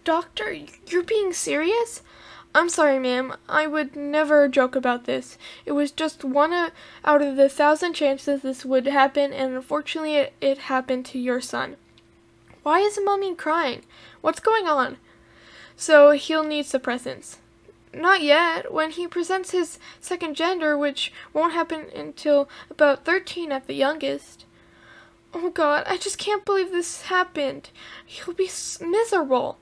Doctor, you're being serious? I'm sorry, ma'am. I would never joke about this. It was just one out of the 1,000 chances this would happen, and unfortunately it happened to your son. Why is Mommy crying? What's going on? So he'll need suppressants. Not yet. When he presents his second gender, which won't happen until about 13 at the youngest. Oh God, I just can't believe this happened. He'll be miserable.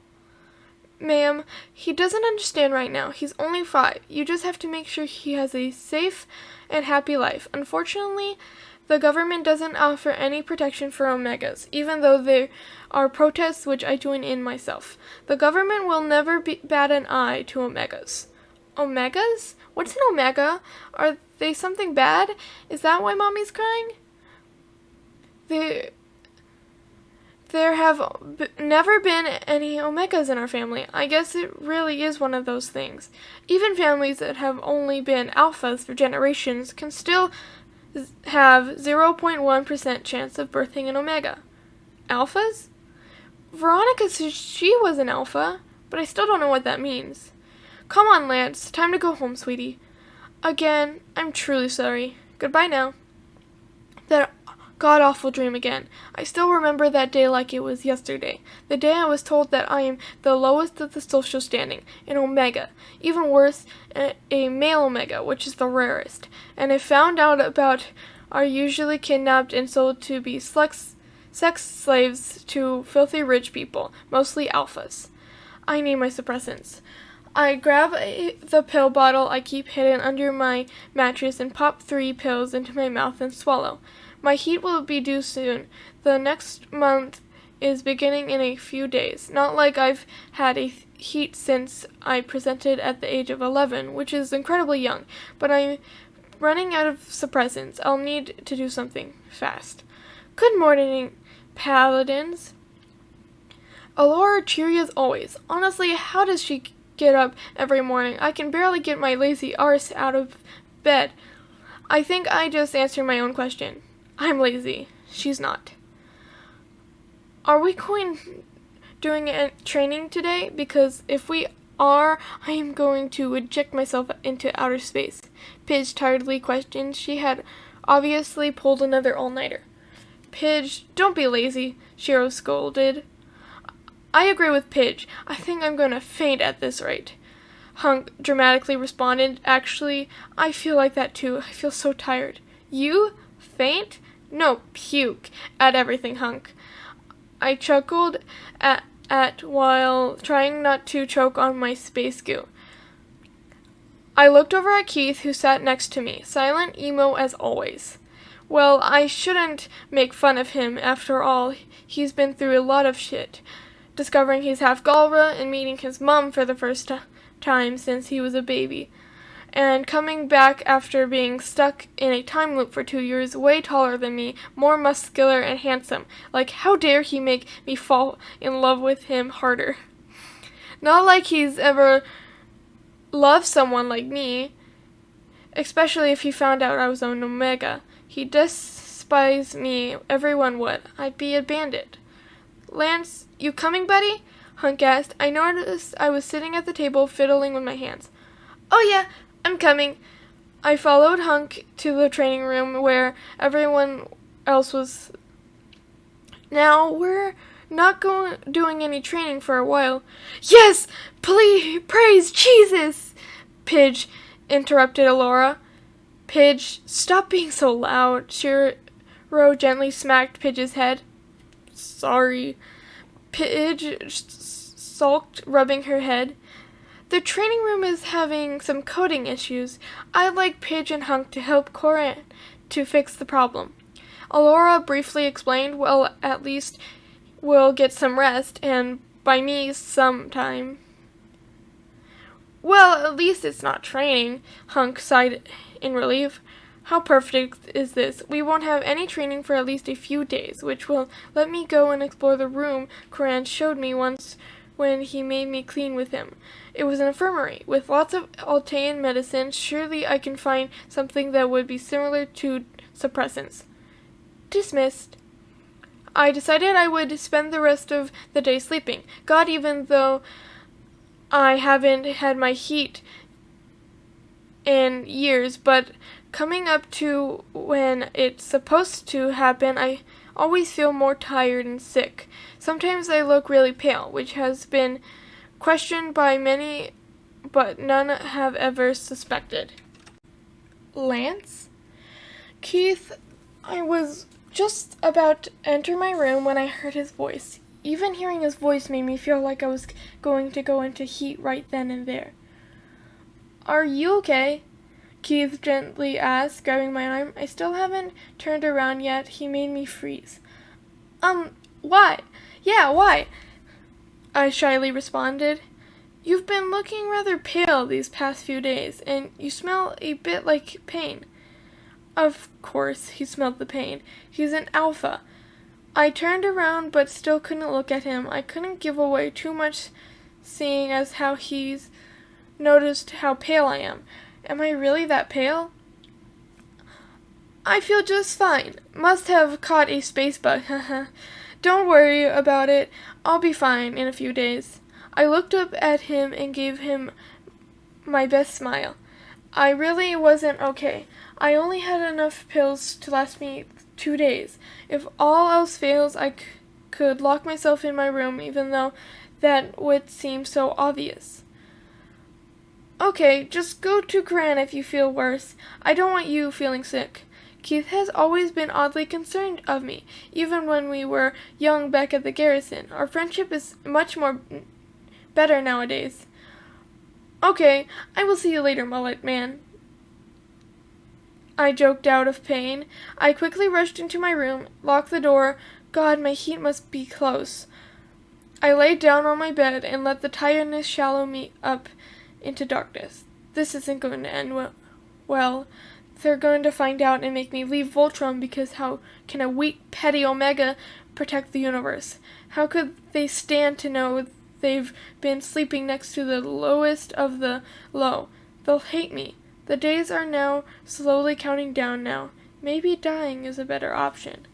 Ma'am, he doesn't understand right now. He's only 5. You just have to make sure he has a safe and happy life. Unfortunately, the government doesn't offer any protection for omegas, even though there are protests which I join in myself. The government will never bat an eye to omegas. Omegas? What's an omega? Are they something bad? Is that why Mommy's crying? There have never been any omegas in our family. I guess it really is one of those things. Even families that have only been alphas for generations can still have 0.1% chance of birthing an omega. Alphas? Veronica says she was an alpha, but I still don't know what that means. Come on, Lance. Time to go home, sweetie. Again, I'm truly sorry. Goodbye now. That god-awful dream again. I still remember that day like it was yesterday. The day I was told that I am the lowest of the social standing, an omega. Even worse, a male omega, which is the rarest. And I found out about are usually kidnapped and sold to be sex slaves to filthy rich people, mostly alphas. I need my suppressants. I grab the pill bottle I keep hidden under my mattress and pop 3 pills into my mouth and swallow. My heat will be due soon. The next month is beginning in a few days. Not like I've had a heat since I presented at the age of 11, which is incredibly young, but I'm running out of suppressants. I'll need to do something fast. Good morning, paladins. Alora cheery as always. Honestly, how does she get up every morning? I can barely get my lazy arse out of bed. I think I just answered my own question. I'm lazy. She's not. Are we doing a training today? Because if we are, I am going to eject myself into outer space. Pidge tiredly questioned. She had obviously pulled another all-nighter. Pidge, don't be lazy, Shiro scolded. I agree with Pidge. I think I'm going to faint at this rate. Hunk dramatically responded. Actually, I feel like that too. I feel so tired. You? Faint? No, puke at everything, Hunk. I chuckled at while trying not to choke on my space goo. I looked over at Keith, who sat next to me, silent emo as always. Well, I shouldn't make fun of him. After all, he's been through a lot of shit. Discovering he's half Galra and meeting his mom for the first time since he was a baby. And coming back after being stuck in a time loop for 2 years, way taller than me, more muscular and handsome. Like, how dare he make me fall in love with him harder? Not like he's ever loved someone like me, especially if he found out I was an omega. He despised me, everyone would. I'd be a bandit. Lance, you coming, buddy? Hunk asked. I noticed I was sitting at the table fiddling with my hands. Oh yeah, I'm coming. I followed Hunk to the training room where everyone else was. Now, we're not doing any training for a while. Yes! Please, praise Jesus! Pidge interrupted Alora. Pidge, stop being so loud. Shiro gently smacked Pidge's head. Sorry. Pidge sulked, rubbing her head. The training room is having some coding issues. I'd like Pidge and Hunk to help Corin to fix the problem. Alora briefly explained, well, at least we'll get some rest, and by me, some time. Well, at least it's not training, Hunk sighed in relief. How perfect is this? We won't have any training for at least a few days, which will let me go and explore the room Corin showed me once when he made me clean with him. It was an infirmary, with lots of Altean medicine. Surely I can find something that would be similar to suppressants. Dismissed. I decided I would spend the rest of the day sleeping. God, even though I haven't had my heat in years, but coming up to when it's supposed to happen, I always feel more tired and sick. Sometimes I look really pale, which has been questioned by many, but none have ever suspected. Lance? Keith, I was just about to enter my room when I heard his voice. Even hearing his voice made me feel like I was going to go into heat right then and there. Are you okay? Keith gently asked, grabbing my arm. I still haven't turned around yet. He made me freeze. Why? Yeah, why? I shyly responded. You've been looking rather pale these past few days, and you smell a bit like pain. Of course, he smelled the pain. He's an alpha. I turned around, but still couldn't look at him. I couldn't give away too much, seeing as how he's noticed how pale I am. Am I really that pale? I feel just fine. Must have caught a space bug. Don't worry about it. I'll be fine in a few days. I looked up at him and gave him my best smile. I really wasn't okay. I only had enough pills to last me 2 days. If all else fails, I could lock myself in my room, even though that would seem so obvious. Okay, just go to Gran if you feel worse. I don't want you feeling sick. Keith has always been oddly concerned of me, even when we were young back at the garrison. Our friendship is much more better nowadays. Okay, I will see you later, Mullet Man. I joked out of pain. I quickly rushed into my room, locked the door. God, my heat must be close. I laid down on my bed and let the tiredness shallow me up into darkness. This isn't going to end well. They're going to find out and make me leave Voltron because how can a weak, petty Omega protect the universe? How could they stand to know they've been sleeping next to the lowest of the low? They'll hate me. The days are now slowly counting down now. Maybe dying is a better option.